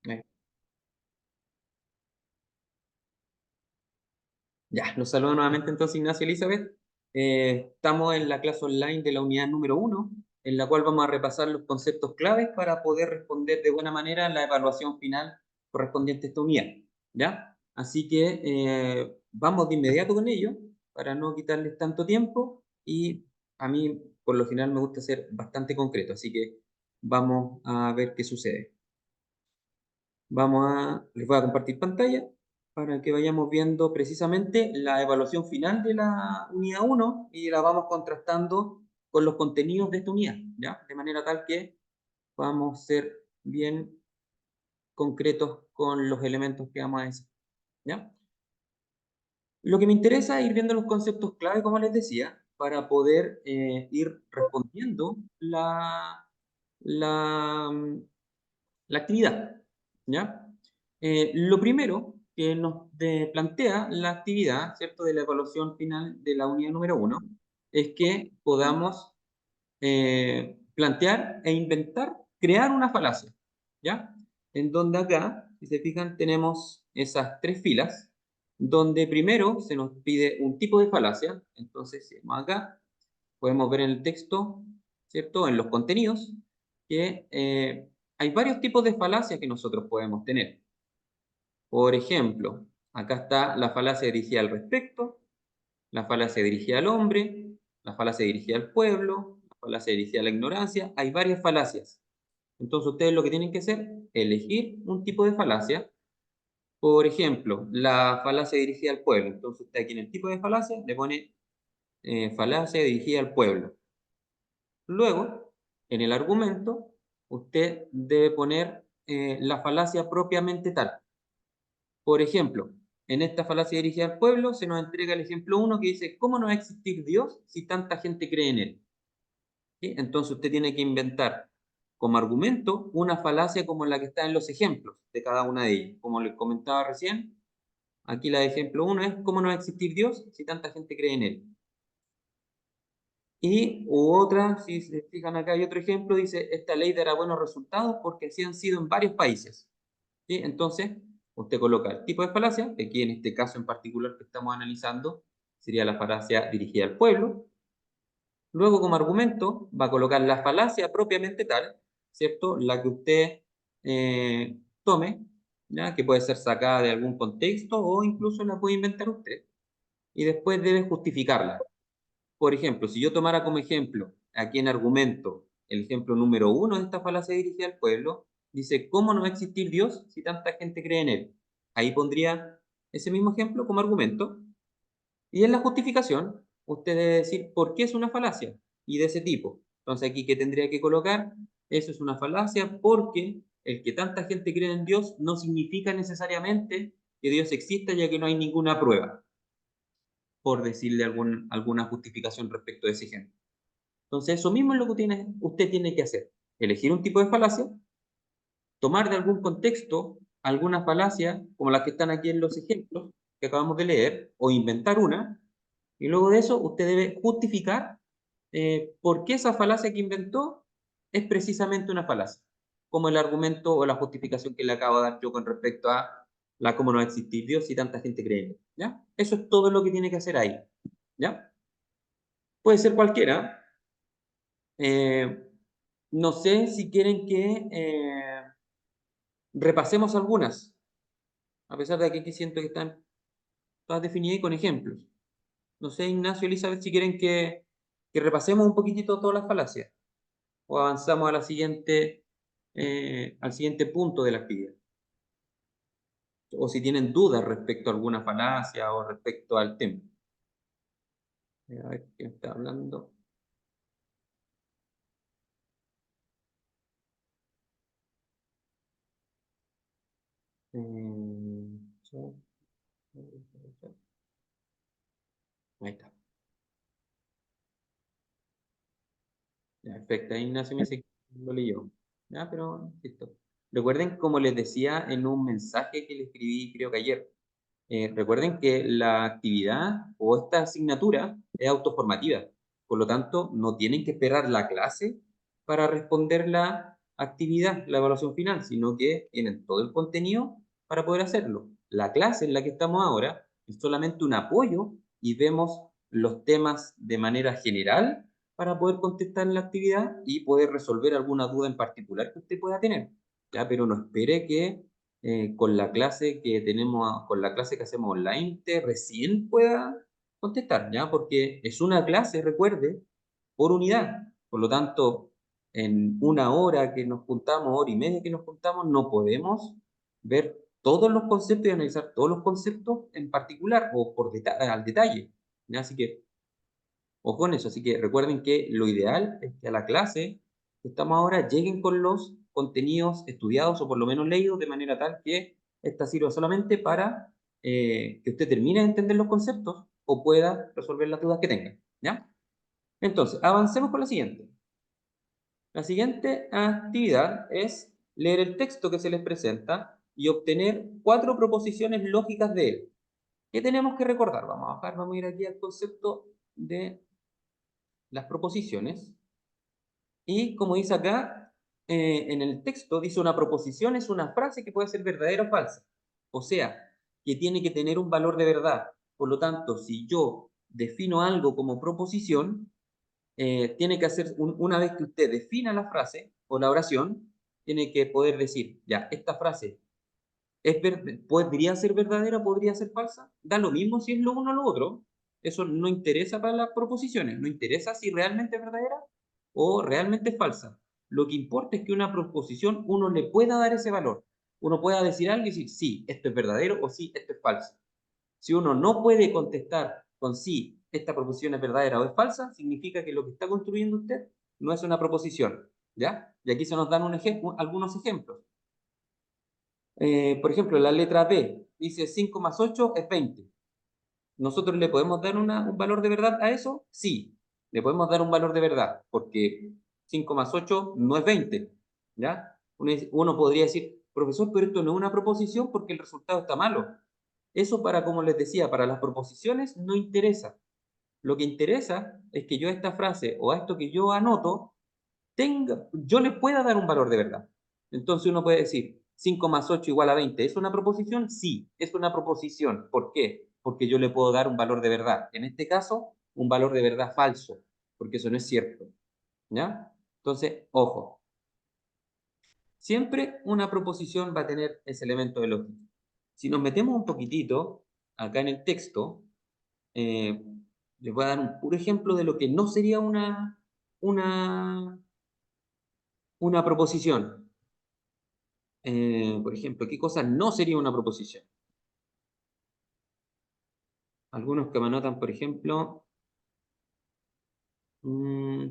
Eh, Ya, los saludo nuevamente entonces Ignacio Elizabeth. Estamos en la clase online de la unidad número uno, en la cual vamos a repasar los conceptos claves para poder responder de buena manera a la evaluación final correspondiente a esta unidad. ¿Ya? Así que vamos de inmediato con ello para no quitarles tanto tiempo y a mí por lo general me gusta ser bastante concreto, así que vamos a ver qué sucede. Les voy a compartir pantalla para que vayamos viendo precisamente la evaluación final de la unidad uno y la vamos contrastando con los contenidos de esta unidad, ¿ya? De manera tal que podamos ser bien concretos con los elementos que vamos a decir, ¿ya? Lo que me interesa es ir viendo los conceptos clave, como les decía, para poder ir respondiendo la, la actividad, ¿ya? Lo primero que nos plantea la actividad, ¿cierto?, de la evaluación final de la unidad número uno, es que podamos plantear e inventar, crear una falacia, ¿ya? En donde acá, si se fijan, tenemos esas tres filas, donde primero se nos pide un tipo de falacia. Entonces, si vamos acá, podemos ver en el texto, ¿cierto?, en los contenidos, que hay varios tipos de falacias que nosotros podemos tener. Por ejemplo, acá está la falacia dirigida al respecto, la falacia dirigida al hombre, la falacia dirigida al pueblo, la falacia dirigida a la ignorancia. Hay varias falacias. Entonces ustedes lo que tienen que hacer es elegir un tipo de falacia. Por ejemplo, la falacia dirigida al pueblo. Entonces usted aquí en el tipo de falacia le pone falacia dirigida al pueblo. Luego, en el argumento, usted debe poner la falacia propiamente tal. Por ejemplo, en esta falacia dirigida al pueblo se nos entrega el ejemplo uno que dice, ¿cómo no va a existir Dios si tanta gente cree en él? ¿Sí? Entonces usted tiene que inventar como argumento una falacia como la que está en los ejemplos de cada una de ellas. Como les comentaba recién, aquí la de ejemplo uno es, ¿cómo no va a existir Dios si tanta gente cree en él? Y otra, si se fijan acá hay otro ejemplo, dice, esta ley dará buenos resultados porque así han sido en varios países. ¿Sí? Entonces, usted coloca el tipo de falacia, que aquí en este caso en particular que estamos analizando, sería la falacia dirigida al pueblo. Luego, como argumento, va a colocar la falacia propiamente tal, ¿cierto? La que usted tome, ¿ya? Que puede ser sacada de algún contexto o incluso la puede inventar usted. Y después debe justificarla. Por ejemplo, si yo tomara como ejemplo, aquí en argumento, el ejemplo número uno de esta falacia dirigida al pueblo, dice, ¿cómo no va a existir Dios si tanta gente cree en él? Ahí pondría ese mismo ejemplo como argumento. Y en la justificación, usted debe decir por qué es una falacia y de ese tipo. Entonces aquí, ¿qué tendría que colocar? Eso es una falacia porque el que tanta gente cree en Dios no significa necesariamente que Dios exista, ya que no hay ninguna prueba, por decirle alguna justificación respecto de ese ejemplo. Entonces, eso mismo es lo que usted tiene que hacer. Elegir un tipo de falacia, tomar de algún contexto alguna falacia, como las que están aquí en los ejemplos que acabamos de leer, o inventar una, y luego de eso usted debe justificar por qué esa falacia que inventó es precisamente una falacia, como el argumento o la justificación que le acabo de dar yo con respecto a la cómo no va a existir Dios si tanta gente cree en él, ¿ya? Eso es todo lo que tiene que hacer ahí, ¿ya? Puede ser cualquiera. Eh, no sé si quieren que repasemos algunas, a pesar de que aquí siento que están todas definidas y con ejemplos. No sé, Ignacio, Elizabeth, si quieren que repasemos un poquitito todas las falacias o avanzamos a al siguiente punto de la actividad. O si tienen dudas respecto a alguna falacia o respecto al tema. A ver quién está hablando. Chat, ahí está. Ya, perfecto. Ahí Ignacio me dice que lo leyó. Ya, pero listo. Recuerden, como les decía en un mensaje que le escribí, creo que ayer, recuerden que la actividad o esta asignatura es autoformativa. Por lo tanto, no tienen que esperar la clase para responderla actividad, la evaluación final, sino que tienen todo el contenido para poder hacerlo. La clase en la que estamos ahora es solamente un apoyo y vemos los temas de manera general para poder contestar en la actividad y poder resolver alguna duda en particular que usted pueda tener. ¿Ya? Pero no espere que con la clase que tenemos, con la clase que hacemos online, usted recién pueda contestar, ¿ya? Porque es una clase, recuerde, por unidad. Por lo tanto, en una hora que nos juntamos, hora y media que nos juntamos, no podemos ver todos los conceptos y analizar todos los conceptos en particular o al detalle, ¿ya? Así que, ojo con eso. Así que recuerden que lo ideal es que a la clase que estamos ahora lleguen con los contenidos estudiados o por lo menos leídos de manera tal que esta sirva solamente para que usted termine de entender los conceptos o pueda resolver las dudas que tenga, ¿ya? Entonces, avancemos con la siguiente. La siguiente actividad es leer el texto que se les presenta y obtener 4 proposiciones lógicas de él. ¿Qué tenemos que recordar? Vamos a bajar, vamos a ir aquí al concepto de las proposiciones. Y como dice acá, en el texto dice una proposición es una frase que puede ser verdadera o falsa. O sea, que tiene que tener un valor de verdad. Por lo tanto, si yo defino algo como proposición, tiene que hacer, una vez que usted defina la frase o la oración, tiene que poder decir, ya, esta frase podría ser verdadera, podría ser falsa, da lo mismo si es lo uno o lo otro, eso no interesa para las proposiciones, no interesa si realmente es verdadera o realmente es falsa. Lo que importa es que una proposición uno le pueda dar ese valor, uno pueda decir algo y decir, sí, esto es verdadero o sí, esto es falso. Si uno no puede contestar con sí, esta proposición es verdadera o es falsa, significa que lo que está construyendo usted no es una proposición, ¿ya? Y aquí se nos dan algunos ejemplos. Por ejemplo, la letra B dice 5 más 8 es 20. ¿Nosotros le podemos dar un valor de verdad a eso? Sí, le podemos dar un valor de verdad, porque 5 más 8 no es 20, ¿ya? Uno podría decir, profesor, pero esto no es una proposición porque el resultado está malo. Eso para, como les decía, para las proposiciones no interesa. Lo que interesa es que yo a esta frase o a esto que yo anoto, yo le pueda dar un valor de verdad. Entonces uno puede decir, 5 más 8 igual a 20. ¿Es una proposición? Sí, es una proposición. ¿Por qué? Porque yo le puedo dar un valor de verdad. En este caso, un valor de verdad falso, porque eso no es cierto. ¿Ya? Entonces, ojo, siempre una proposición va a tener ese elemento de lógica. Si nos metemos un poquitito acá en el texto, eh, les voy a dar un puro ejemplo de lo que no sería una, una proposición. Por ejemplo, ¿qué cosa no sería una proposición? Algunos que me anotan, por ejemplo, mm,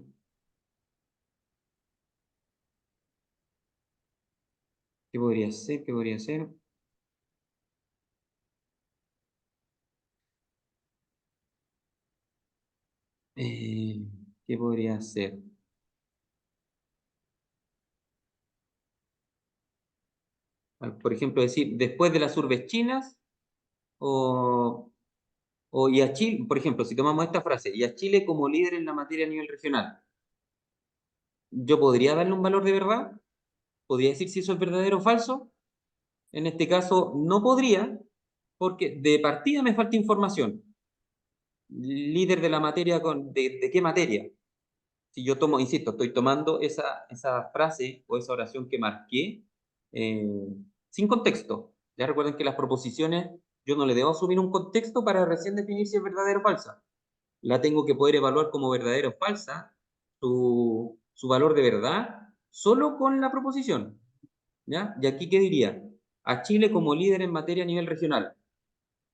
¿qué podría ser? ¿Qué podría ser? Eh, ¿Qué podría ser? Por ejemplo, decir, después de las urbes chinas, o, y a Chile, por ejemplo, si tomamos esta frase, y a Chile como líder en la materia a nivel regional, ¿yo podría darle un valor de verdad? ¿Podría decir si eso es verdadero o falso? En este caso, no podría, porque de partida me falta información. Líder de la materia, ¿de qué materia? Si yo tomo, insisto, estoy tomando esa frase o esa oración que marqué eh, sin contexto. Ya recuerden que las proposiciones yo no le debo asumir un contexto para recién definir si es verdadera o falsa. La tengo que poder evaluar como verdadera o falsa, su valor de verdad, solo con la proposición. ¿Ya? Y aquí, ¿qué diría? A Chile como líder en materia a nivel regional.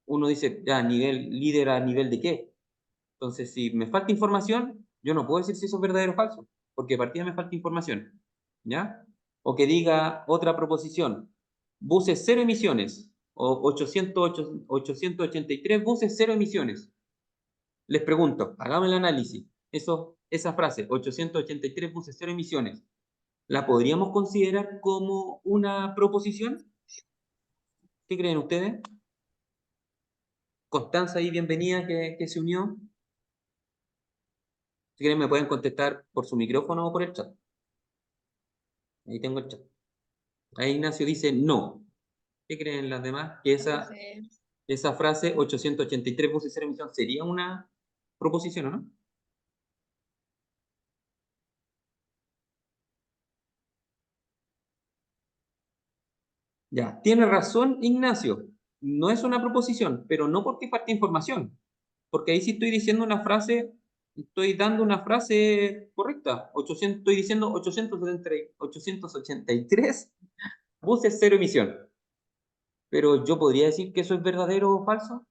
Uno dice, ya, líder a nivel de qué. Entonces, si me falta información, yo no puedo decir si eso es verdadero o falso, porque de partida me falta información. ¿Ya? O que diga otra proposición, buses cero emisiones, o 883 buses cero emisiones. Les pregunto, hagamos el análisis. Esa frase, 883 buses cero emisiones, ¿la podríamos considerar como una proposición? ¿Qué creen ustedes? Constanza ahí, bienvenida, que se unió. Si quieren me pueden contestar por su micrófono o por el chat. Ahí tengo el chat. Ahí Ignacio dice no. ¿Qué creen las demás? Que esa frase 883 buses cero emisión sería una proposición, ¿o no? Ya, tiene razón Ignacio. No es una proposición, pero no porque falte información. Porque ahí sí estoy diciendo una frase, estoy dando una frase correcta. 800, estoy diciendo 883 buses cero emisión. Pero yo podría decir que eso es verdadero o falso,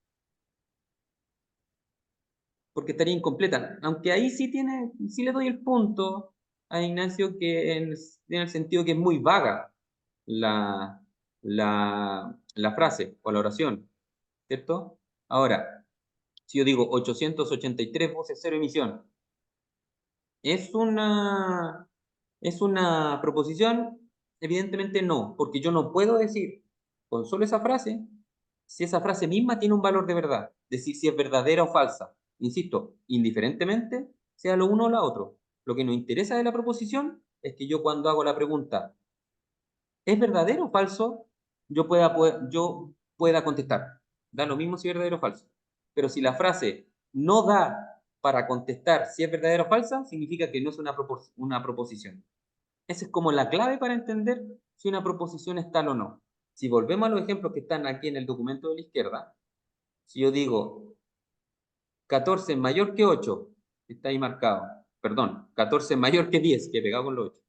porque estaría incompleta. Aunque ahí sí tiene, sí le doy el punto a Ignacio que en el sentido que es muy vaga la, la frase o la oración, ¿cierto? Ahora, si yo digo 883 voces cero emisión, ¿es es una proposición? Evidentemente no, porque yo no puedo decir con solo esa frase si esa frase misma tiene un valor de verdad, decir si es verdadera o falsa. Insisto, indiferentemente sea lo uno o lo otro. Lo que nos interesa de la proposición es que yo cuando hago la pregunta, ¿es verdadero o falso? Yo pueda contestar. Da lo mismo si es verdadero o falso. Pero si la frase no da para contestar si es verdadera o falsa, significa que no es una proposición. Esa es como la clave para entender si una proposición es tal o no. Si volvemos a los ejemplos que están aquí en el documento de la izquierda, si yo digo 14 es mayor que 8, está ahí marcado. Perdón, 14 es mayor que 10, que he pegado con los 8.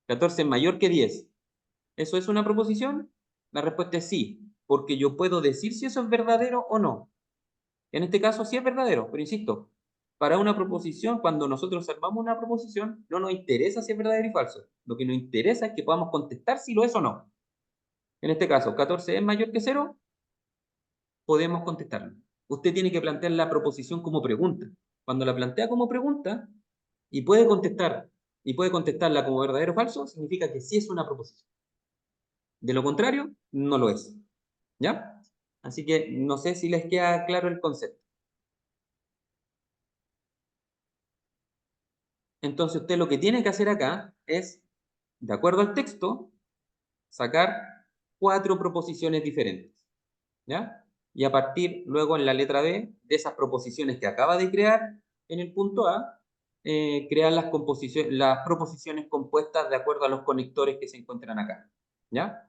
14 es mayor que 10. ¿Eso es una proposición? La respuesta es sí, porque yo puedo decir si eso es verdadero o no. En este caso sí es verdadero, pero insisto, para una proposición, cuando nosotros armamos una proposición, no nos interesa si es verdadero y falso. Lo que nos interesa es que podamos contestar si lo es o no. En este caso, 14 es mayor que 0, podemos contestarlo. Usted tiene que plantear la proposición como pregunta. Cuando la plantea como pregunta y puede contestar y puede contestarla como verdadero o falso, significa que sí es una proposición. De lo contrario, no lo es. ¿Ya? Así que no sé si les queda claro el concepto. Entonces usted lo que tiene que hacer acá es, de acuerdo al texto, sacar 4 proposiciones diferentes. ¿Ya? Y a partir luego en la letra B de esas proposiciones que acaba de crear en el punto A, crear las proposiciones compuestas de acuerdo a los conectores que se encuentran acá. ¿Ya?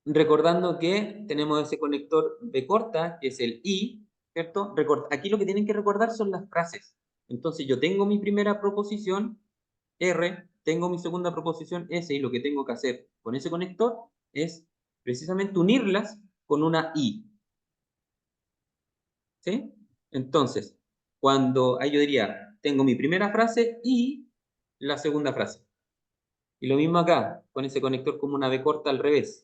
Recordando que tenemos ese conector B corta, que es el I, ¿cierto? Aquí lo que tienen que recordar son las frases. Entonces yo tengo mi primera proposición R, tengo mi segunda proposición S, y lo que tengo que hacer con ese conector es precisamente unirlas con una I. ¿Sí? Entonces, cuando ahí yo diría, tengo mi primera frase y la segunda frase. Y lo mismo acá, con ese conector como una B corta al revés.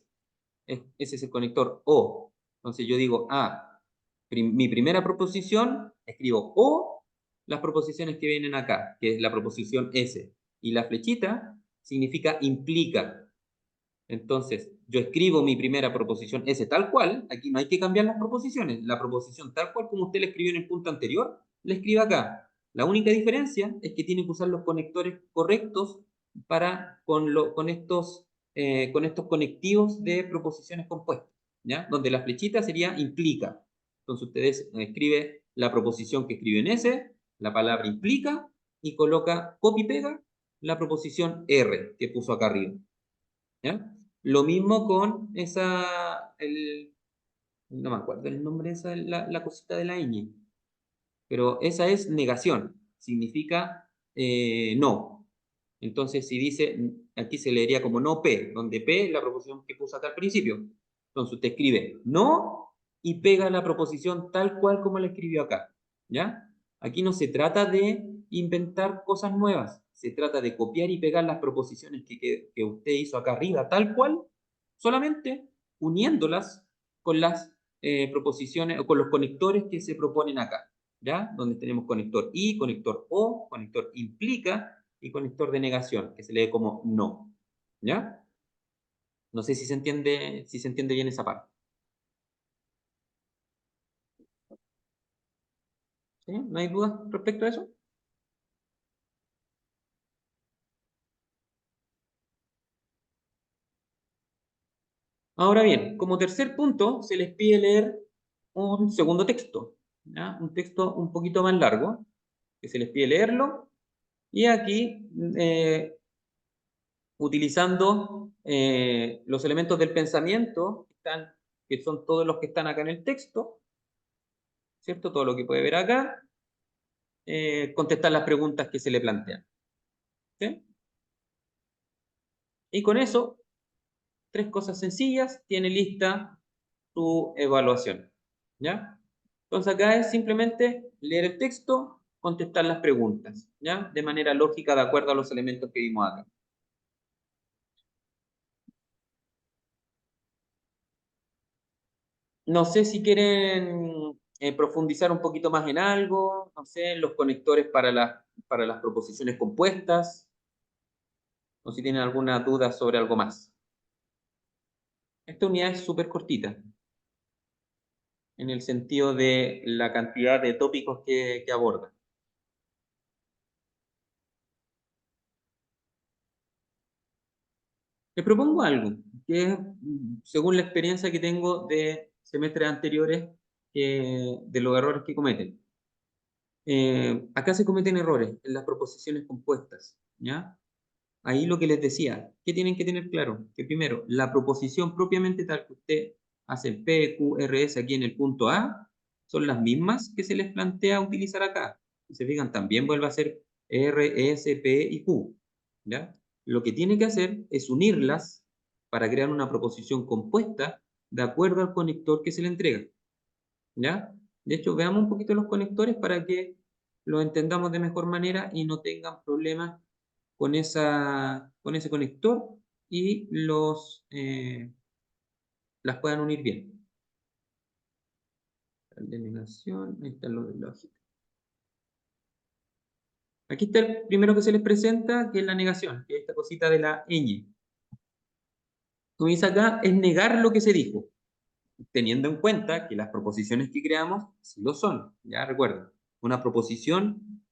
Ese es el conector O. Entonces yo digo, mi primera proposición, escribo O, las proposiciones que vienen acá, que es la proposición S. Y la flechita significa implica. Entonces, yo escribo mi primera proposición S tal cual, aquí no hay que cambiar las proposiciones, la proposición tal cual como usted la escribió en el punto anterior, la escribe acá. La única diferencia es que tiene que usar los conectores correctos con estos conectivos de proposiciones compuestas, ¿ya? Donde la flechita sería implica. Entonces, ustedes escribe la proposición que escribe en S, la palabra implica, y coloca copy pega la proposición R que puso acá arriba. ¿Ya? Lo mismo con no me acuerdo el nombre de esa, la cosita de la ñ, pero esa es negación, significa no. Entonces, si dice, aquí se leería como no P, donde P es la proposición que puso acá al principio. Entonces, usted escribe no y pega la proposición tal cual como la escribió acá. ¿Ya? Aquí no se trata de inventar cosas nuevas, se trata de copiar y pegar las proposiciones que usted hizo acá arriba, tal cual, solamente uniéndolas con las proposiciones o con los conectores que se proponen acá. ¿Ya? Donde tenemos conector I, conector O, conector implica y conector de negación, que se lee como no. ¿Ya? No sé si se entiende bien esa parte. ¿Sí? ¿No hay dudas respecto a eso? Ahora bien, como tercer punto, se les pide leer un segundo texto, ¿ya? Un texto un poquito más largo, que se les pide leerlo, y aquí, utilizando los elementos del pensamiento, que son todos los que están acá en el texto, ¿cierto? Todo lo que puede ver acá, contestar las preguntas que se le plantean, ¿sí? Y con eso, tres cosas sencillas, tiene lista su evaluación, ¿ya? Entonces acá es simplemente leer el texto, contestar las preguntas, ¿ya? De manera lógica, de acuerdo a los elementos que vimos acá. No sé si quieren profundizar un poquito más en algo, no sé, los conectores para las proposiciones compuestas, o si tienen alguna duda sobre algo más. Esta unidad es súper cortita, en el sentido de la cantidad de tópicos que aborda. Les propongo algo, que es, según la experiencia que tengo de semestres anteriores, de los errores que cometen. Acá se cometen errores en las proposiciones compuestas, ¿ya? Ahí lo que les decía, ¿qué tienen que tener claro? Que primero, la proposición propiamente tal que usted hace el P, Q, R, S aquí en el punto A, son las mismas que se les plantea utilizar acá. Si se fijan, también vuelve a ser R, S, P y Q, ¿ya? Lo que tiene que hacer es unirlas para crear una proposición compuesta de acuerdo al conector que se le entrega, ¿ya? De hecho, veamos un poquito los conectores para que lo entendamos de mejor manera y no tengan problemas con ese conector y las puedan unir bien. De negación, ahí están los de lógica. Aquí está el primero que se les presenta, que es la negación, que es esta cosita de la ñ. Como dice acá, es negar lo que se dijo, teniendo en cuenta que las proposiciones que creamos sí lo son. Ya recuerden, una proposición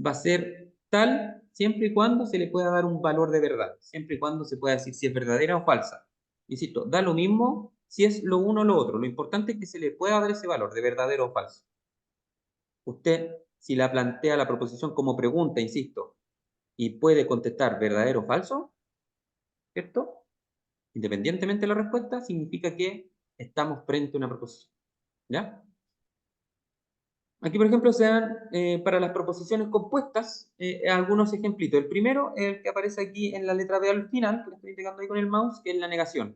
va a ser tal siempre y cuando se le pueda dar un valor de verdad, siempre y cuando se pueda decir si es verdadera o falsa. Insisto, da lo mismo si es lo uno o lo otro, lo importante es que se le pueda dar ese valor de verdadero o falso. Usted, si la plantea la proposición como pregunta, insisto, y puede contestar verdadero o falso, ¿cierto? Independientemente de la respuesta, significa que estamos frente a una proposición. ¿Ya? Aquí, por ejemplo, se dan para las proposiciones compuestas algunos ejemplitos. El primero es el que aparece aquí en la letra B al final, que le estoy indicando ahí con el mouse, que es la negación.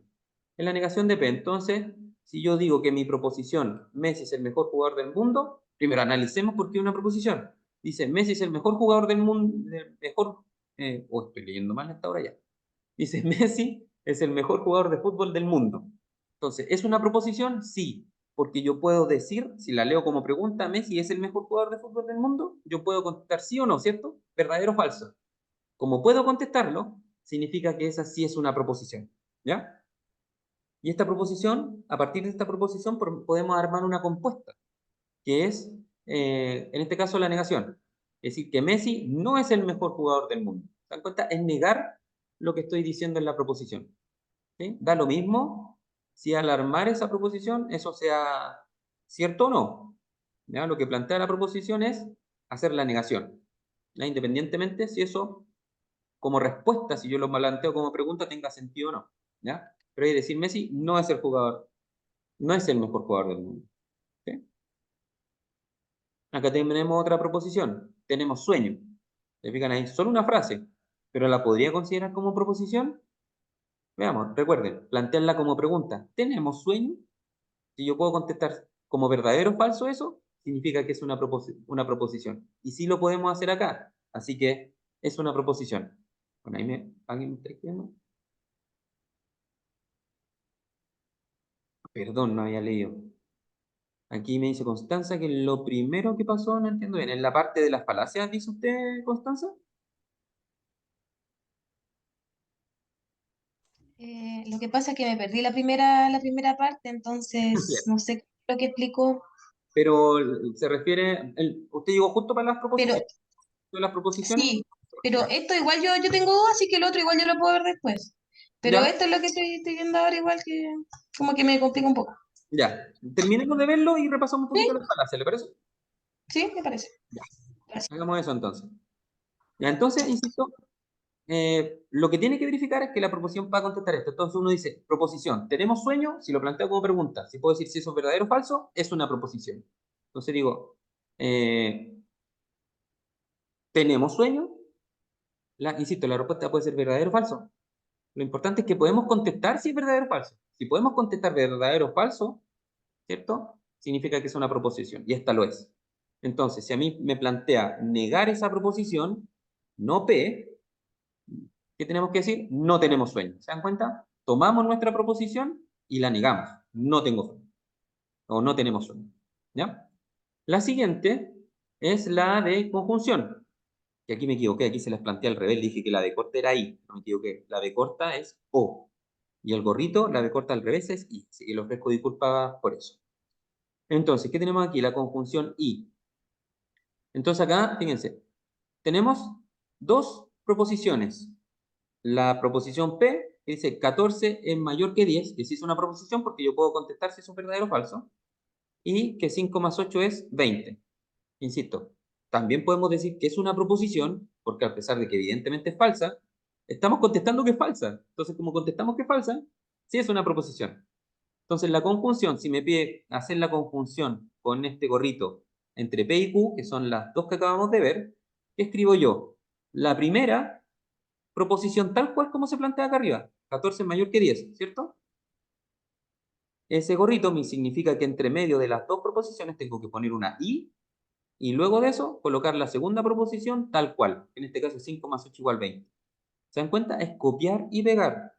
Es la negación de P. Entonces, si yo digo que mi proposición, Messi es el mejor jugador del mundo, primero analicemos por qué una proposición. Dice, Messi es el mejor jugador del mundo, estoy leyendo mal hasta ahora ya. Dice, Messi es el mejor jugador de fútbol del mundo. Entonces, ¿es una proposición? Sí, porque yo puedo decir, si la leo como pregunta, ¿Messi es el mejor jugador de fútbol del mundo? Yo puedo contestar sí o no, ¿cierto? ¿Verdadero o falso? Como puedo contestarlo, significa que esa sí es una proposición, ¿ya? Y esta proposición, a partir de esta proposición, podemos armar una compuesta, que es, en este caso, la negación. Es decir, que Messi no es el mejor jugador del mundo. ¿Se dan cuenta? Es negar lo que estoy diciendo en la proposición. ¿Sí? Da lo mismo si al armar esa proposición eso sea cierto o no. ¿Ya? Lo que plantea la proposición es hacer la negación. ¿Ya? Independientemente si eso como respuesta, si yo lo planteo como pregunta, tenga sentido o no. ¿Ya? Pero hay que decir, Messi no es el jugador, no es el mejor jugador del mundo. ¿Sí? Acá tenemos otra proposición. Tenemos sueño. ¿Se fijan ahí? Solo una frase. ¿Pero la podría considerar como proposición? Veamos, recuerden, plantearla como pregunta. ¿Tenemos sueño? Si yo puedo contestar como verdadero o falso eso, significa que es una proposición. Y sí lo podemos hacer acá. Así que es una proposición. Bueno, ¿alguien me está escribiendo? Perdón, no había leído. Aquí me dice Constanza que lo primero que pasó, no entiendo bien, en la parte de las falacias, dice usted, Constanza. Lo que pasa es que me perdí la primera parte, entonces Bien. no sé lo que explicó, Pero se refiere, usted llegó justo para pero las proposiciones. sí, pero Ya. esto igual yo tengo dudas, así que el otro igual yo lo puedo ver después. Pero ¿Ya? esto es lo que estoy viendo ahora, igual que como que me complica un poco. Ya. Terminemos de verlo y repasamos un Sí, poquito las falacias, ¿le parece? sí, me parece. Ya. Gracias. Hagamos eso entonces. Ya, entonces, insisto, lo que tiene que verificar es que la proposición va a contestar esto. Entonces uno dice, proposición, ¿tenemos sueño? Si lo planteo como pregunta, si puedo decir si eso es verdadero o falso, es una proposición. Entonces digo, eh, ¿tenemos sueño? Insisto, la respuesta puede ser verdadero o falso. Lo importante es que podemos contestar si es verdadero o falso. Si podemos contestar verdadero o falso, ¿cierto? Significa que es una proposición, y esta lo es. Entonces, si a mí me plantea negar esa proposición, no P, ¿qué tenemos que decir? No tenemos sueño. ¿Se dan cuenta? Tomamos nuestra proposición y la negamos. No tengo sueño. O no tenemos sueño. ¿Ya? La siguiente es la de conjunción. Que aquí me equivoqué, aquí se las planteé al revés. Dije que la de corta era I. No me equivoqué. La de corta es O. Y el gorrito, la de corta al revés es I. Así que les ofrezco disculpas por eso. Entonces, ¿qué tenemos aquí? La conjunción I. Entonces acá, fíjense, tenemos dos proposiciones. La proposición P, que dice 14 es mayor que 10, que sí es una proposición porque yo puedo contestar si es verdadero o falso, y que 5 más 8 es 20. Insisto, también podemos decir que es una proposición, porque a pesar de que evidentemente es falsa, estamos contestando que es falsa. Entonces, como contestamos que es falsa, sí es una proposición. Entonces, la conjunción, si me pide hacer la conjunción con este gorrito entre P y Q, que son las dos que acabamos de ver, ¿qué escribo yo? La primera proposición tal cual como se plantea acá arriba, 14 es mayor que 10, ¿cierto? Ese gorrito me significa que entre medio de las dos proposiciones tengo que poner una I y luego de eso colocar la segunda proposición tal cual, en este caso 5 más 8 igual 20. ¿Se dan cuenta? Es copiar y pegar.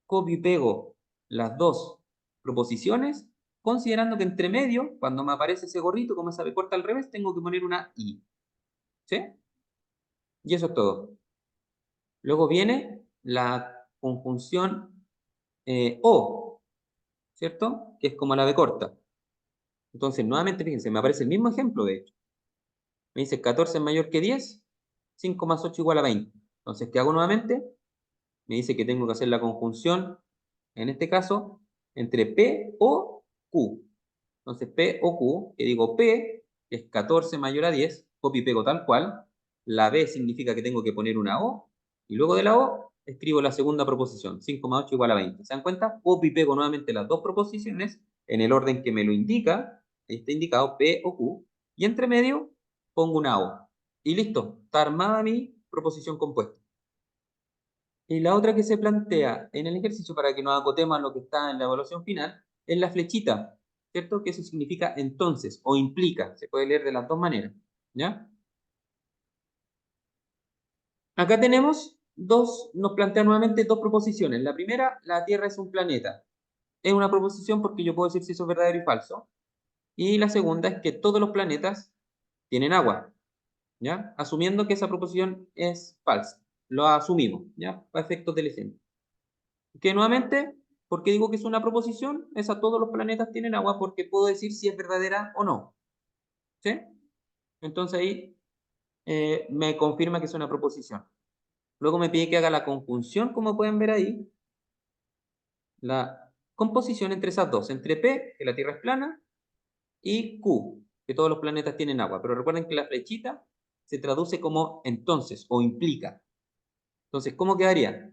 Copio y pego las dos proposiciones, considerando que entre medio, cuando me aparece ese gorrito, como esa B corta al revés, tengo que poner una I. ¿Sí? Y eso es todo. Luego viene la conjunción O, ¿cierto? Que es como la B corta. Entonces, nuevamente, fíjense, me aparece el mismo ejemplo, de hecho. Me dice 14 es mayor que 10, 5 más 8 igual a 20. Entonces, ¿qué hago nuevamente? Me dice que tengo que hacer la conjunción, en este caso, entre P o Q. Entonces, P o Q, que digo P, que es 14 mayor a 10, copio y pego tal cual. La B significa que tengo que poner una O, y luego de la O escribo la segunda proposición, 5 más 8 igual a 20. ¿Se dan cuenta? Copio y pego nuevamente las dos proposiciones en el orden que me lo indica, está indicado P o Q, y entre medio pongo una O. Y listo, está armada mi proposición compuesta. Y la otra que se plantea en el ejercicio para que nos acotemos a lo que está en la evaluación final es la flechita, ¿cierto? Que eso significa entonces o implica, se puede leer de las dos maneras, ¿ya? Acá tenemos nos plantea nuevamente dos proposiciones. La primera, la Tierra es un planeta. Es una proposición porque yo puedo decir si eso es verdadero y falso. Y la segunda es que todos los planetas tienen agua, ¿ya? Asumiendo que esa proposición es falsa. Lo asumimos, ¿ya? Para efectos del ejemplo. Que nuevamente, ¿por qué digo que es una proposición? Es a todos los planetas tienen agua porque puedo decir si es verdadera o no. ¿Sí? Entonces ahí me confirma que es una proposición. Luego me pide que haga la conjunción, como pueden ver ahí, la composición entre esas dos, entre P, que la Tierra es plana, y Q, que todos los planetas tienen agua. Pero recuerden que la flechita se traduce como entonces o implica. Entonces, ¿cómo quedaría?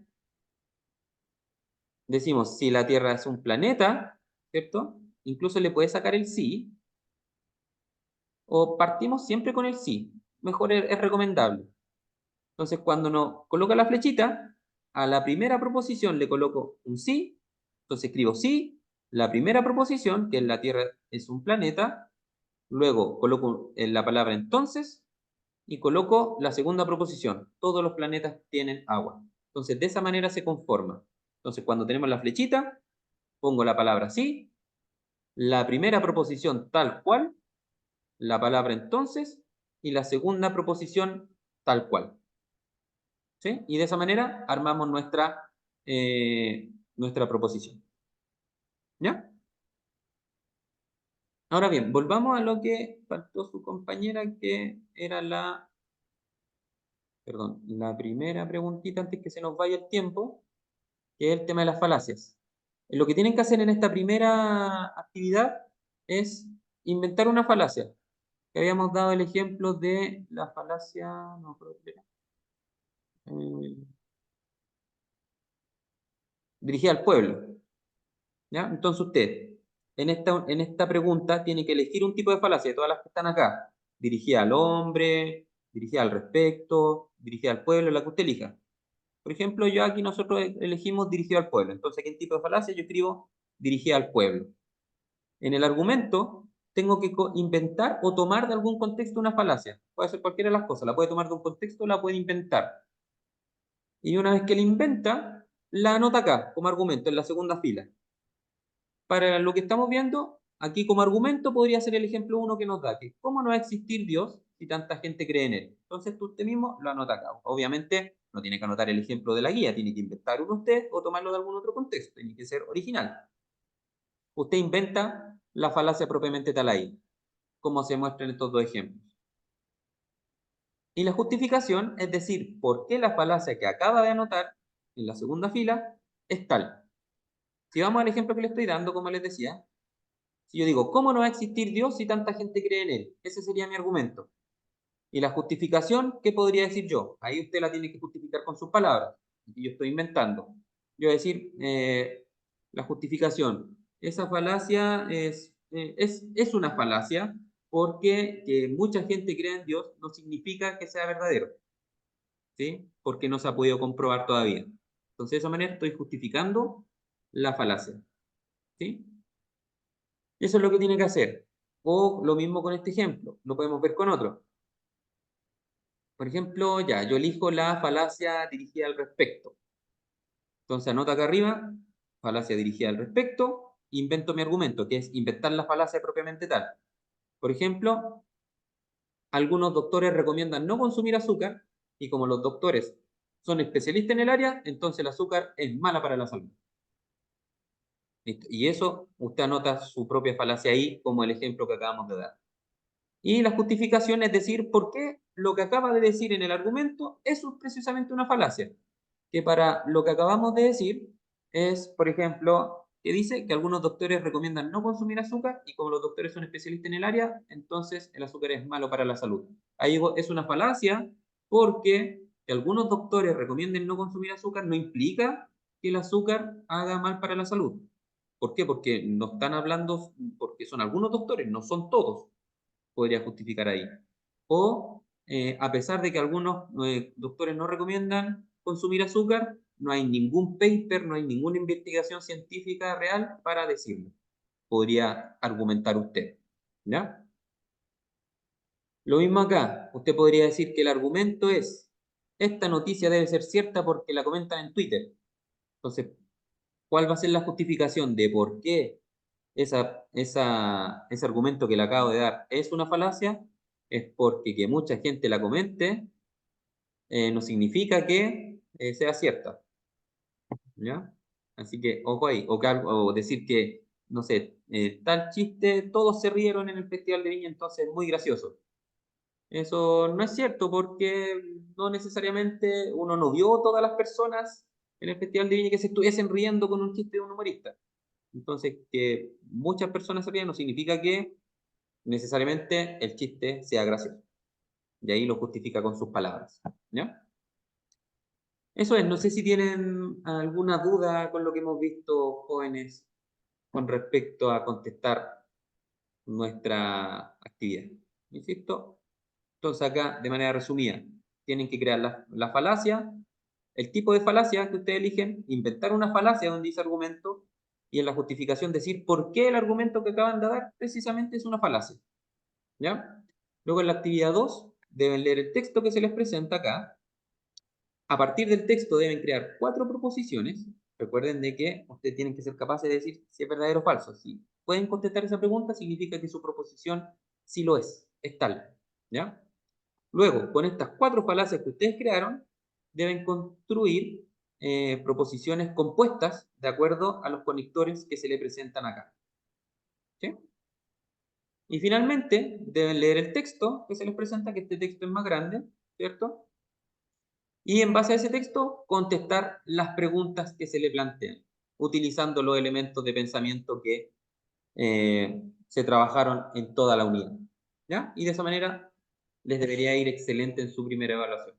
Decimos, si la Tierra es un planeta, ¿cierto? Incluso le puedes sacar el sí, o partimos siempre con el sí. Mejor es recomendable. Entonces, cuando nos coloca la flechita, a la primera proposición le coloco un sí, entonces escribo sí, la primera proposición, que es la Tierra es un planeta, luego coloco en la palabra entonces y coloco la segunda proposición, todos los planetas tienen agua. Entonces, de esa manera se conforma. Entonces, cuando tenemos la flechita, pongo la palabra sí, la primera proposición tal cual, la palabra entonces y la segunda proposición tal cual. ¿Sí? Y de esa manera armamos nuestra proposición. ¿Ya? Ahora bien, volvamos a lo que faltó su compañera, que era perdón, la primera preguntita antes que se nos vaya el tiempo. que es el tema de las falacias. Lo que tienen que hacer en esta primera actividad es inventar una falacia. Que habíamos dado el ejemplo de la falacia, no creo que era, dirigida al pueblo. ¿Ya? Entonces usted, en esta pregunta, tiene que elegir un tipo de falacia de todas las que están acá. Dirigida al hombre, dirigida al respecto, dirigida al pueblo, la que usted elija. Por ejemplo, yo aquí nosotros elegimos dirigido al pueblo. Entonces, aquí en tipo de falacia yo escribo dirigida al pueblo. En el argumento tengo que inventar o tomar de algún contexto una falacia. Puede ser cualquiera de las cosas. La puede tomar de un contexto o la puede inventar. Y una vez que la inventa, la anota acá como argumento en la segunda fila. Para lo que estamos viendo, aquí como argumento podría ser el ejemplo 1 que nos da, que cómo no va a existir Dios si tanta gente cree en Él. Entonces tú usted mismo lo anota acá. Obviamente no tiene que anotar el ejemplo de la guía, tiene que inventar uno usted o tomarlo de algún otro contexto, tiene que ser original. Usted inventa la falacia propiamente tal ahí, como se muestra en estos dos ejemplos. Y la justificación, es decir, por qué la falacia que acaba de anotar en la segunda fila es tal. Si vamos al ejemplo que le estoy dando, como les decía, si yo digo, ¿cómo no va a existir Dios si tanta gente cree en Él? Ese sería mi argumento. Y la justificación, ¿qué podría decir yo? Ahí usted la tiene que justificar con sus palabras, que yo estoy inventando. Yo voy a decir, la justificación. Esa falacia es una falacia porque que mucha gente crea en Dios no significa que sea verdadero, ¿sí? Porque no se ha podido comprobar todavía. Entonces, de esa manera estoy justificando la falacia, ¿sí? Eso es lo que tiene que hacer. O lo mismo con este ejemplo, lo podemos ver con otro. Por ejemplo, ya, yo elijo la falacia dirigida al respecto. Entonces anota acá arriba, falacia dirigida al respecto, invento mi argumento, que es inventar la falacia propiamente tal. Por ejemplo, algunos doctores recomiendan no consumir azúcar y como los doctores son especialistas en el área, entonces el azúcar es mala para la salud. ¿Listo? Y eso usted anota su propia falacia ahí como el ejemplo que acabamos de dar. Y la justificación es decir por qué lo que acaba de decir en el argumento es precisamente una falacia. Que para lo que acabamos de decir es, por ejemplo, que dice que algunos doctores recomiendan no consumir azúcar y como los doctores son especialistas en el área, entonces el azúcar es malo para la salud. Ahí es una falacia porque que algunos doctores recomienden no consumir azúcar no implica que el azúcar haga mal para la salud. ¿Por qué? Porque no están hablando, porque son algunos doctores, no son todos, podría justificar ahí. O a pesar de que algunos doctores no recomiendan consumir azúcar, no hay ningún paper, no hay ninguna investigación científica real para decirlo. Podría argumentar usted. ¿Ya? Lo mismo acá. Usted podría decir que el argumento es, esta noticia debe ser cierta porque la comentan en Twitter. Entonces, ¿cuál va a ser la justificación de por qué ese argumento que le acabo de dar es una falacia? Es porque que mucha gente la comente no significa que sea cierta, ¿ya? Así que, ojo ahí, o decir que, no sé, tal chiste, todos se rieron en el Festival de Viña, entonces es muy gracioso. Eso no es cierto porque no necesariamente uno no vio todas las personas en el Festival de Viña que se estuviesen riendo con un chiste de un humorista. Entonces, que muchas personas se rían no significa que necesariamente el chiste sea gracioso. Y ahí lo justifica con sus palabras, ¿ya? Eso es, no sé si tienen alguna duda con lo que hemos visto, jóvenes, con respecto a contestar nuestra actividad. Insisto, entonces acá, de manera resumida, tienen que crear la falacia, el tipo de falacia que ustedes eligen, inventar una falacia donde dice argumento y en la justificación decir por qué el argumento que acaban de dar precisamente es una falacia. ¿Ya? Luego en la actividad 2 deben leer el texto que se les presenta acá. A partir del texto deben crear 4 proposiciones. Recuerden de que ustedes tienen que ser capaces de decir si es verdadero o falso. Si pueden contestar esa pregunta, significa que su proposición sí lo es tal. ¿Ya? Luego, con estas 4 falacias que ustedes crearon, deben construir proposiciones compuestas de acuerdo a los conectores que se le presentan acá. ¿Sí? Y finalmente, deben leer el texto que se les presenta, que este texto es más grande, ¿cierto? Y en base a ese texto, contestar las preguntas que se le plantean, utilizando los elementos de pensamiento que se trabajaron en toda la unidad. ¿Ya? Y de esa manera les debería ir excelente en su primera evaluación.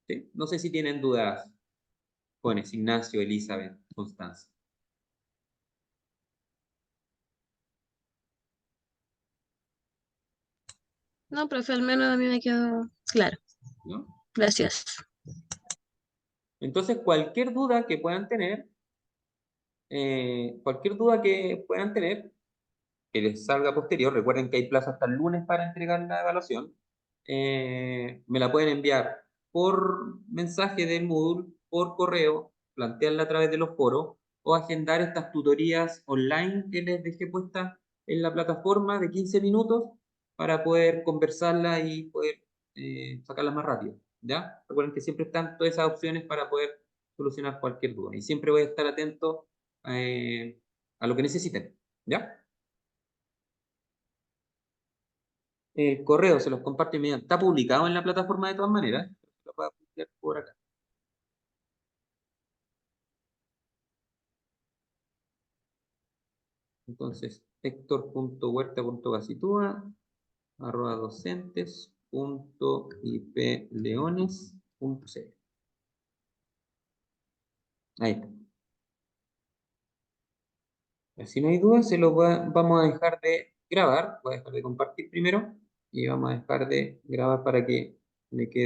¿Sí? No sé si tienen dudas, jóvenes, Ignacio, Elizabeth, Constanza. No, profe, al menos a mí me quedó claro. ¿No? Gracias. Entonces, cualquier duda que puedan tener, que les salga posterior, recuerden que hay plazo hasta el lunes para entregar la evaluación, me la pueden enviar por mensaje del Moodle, por correo, plantearla a través de los foros, o agendar estas tutorías online que les dejé puestas en la plataforma de 15 minutos para poder conversarla y poder sacarlas más rápido. ¿Ya? Recuerden que siempre están todas esas opciones para poder solucionar cualquier duda. Y siempre voy a estar atento a lo que necesiten. ¿Ya? El correo se los comparte inmediatamente. Está publicado en la plataforma de todas maneras. Lo voy a publicar por acá. Entonces, hector.huerta.gacitúa@docentes.ipleones.cl. Ahí está. Si no hay duda, vamos a dejar de grabar. Voy a dejar de compartir primero y vamos a dejar de grabar para que me quede